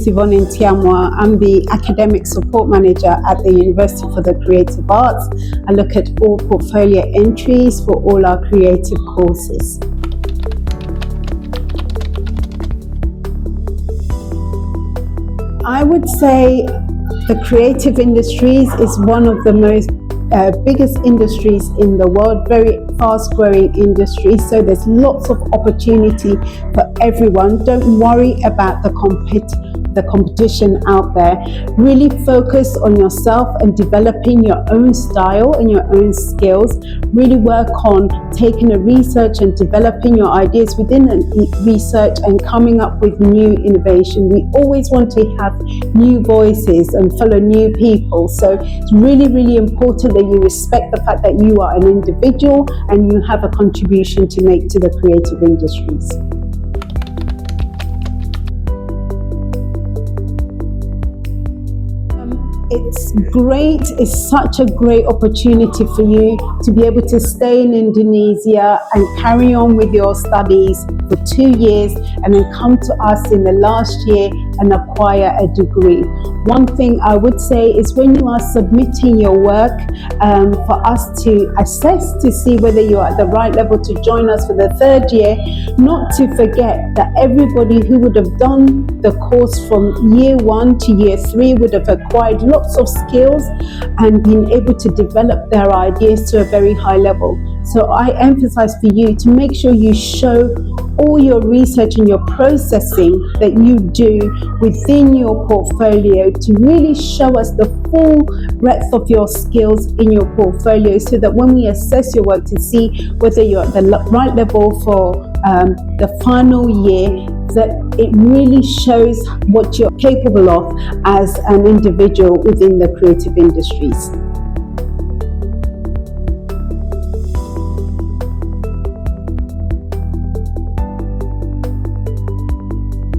is Yvonne Ntiamwa. I'm the Academic Support Manager at the University for the Creative Arts. I look at all portfolio entries for all our creative courses. I would say the creative industries is one of the most biggest industries in the world, very fast-growing industry, so there's lots of opportunity for everyone. Don't worry about the competition out there. Really focus on yourself and developing your own style and your own skills. Really work on taking a research and developing your ideas within research and coming up with new innovation. We always want to have new voices and follow new people, so it's really, really important that you respect the fact that you are an individual and you have a contribution to make to the creative industries. It's great, it's such a great opportunity for you to be able to stay in Indonesia and carry on with your studies for 2 years and then come to us in the last year and acquire a degree. One thing I would say is when you are submitting your work for us to assess to see whether you're at the right level to join us for the 3rd year, not to forget that everybody who would have done the course from year 1 to year 3 would have acquired lots of skills and been able to develop their ideas to a very high level. So I emphasize for you to make sure you show all your research and your processing that you do within your portfolio to really show us the full breadth of your skills in your portfolio, so that when we assess your work to see whether you're at the right level for the final year, that it really shows what you're capable of as an individual within the creative industries.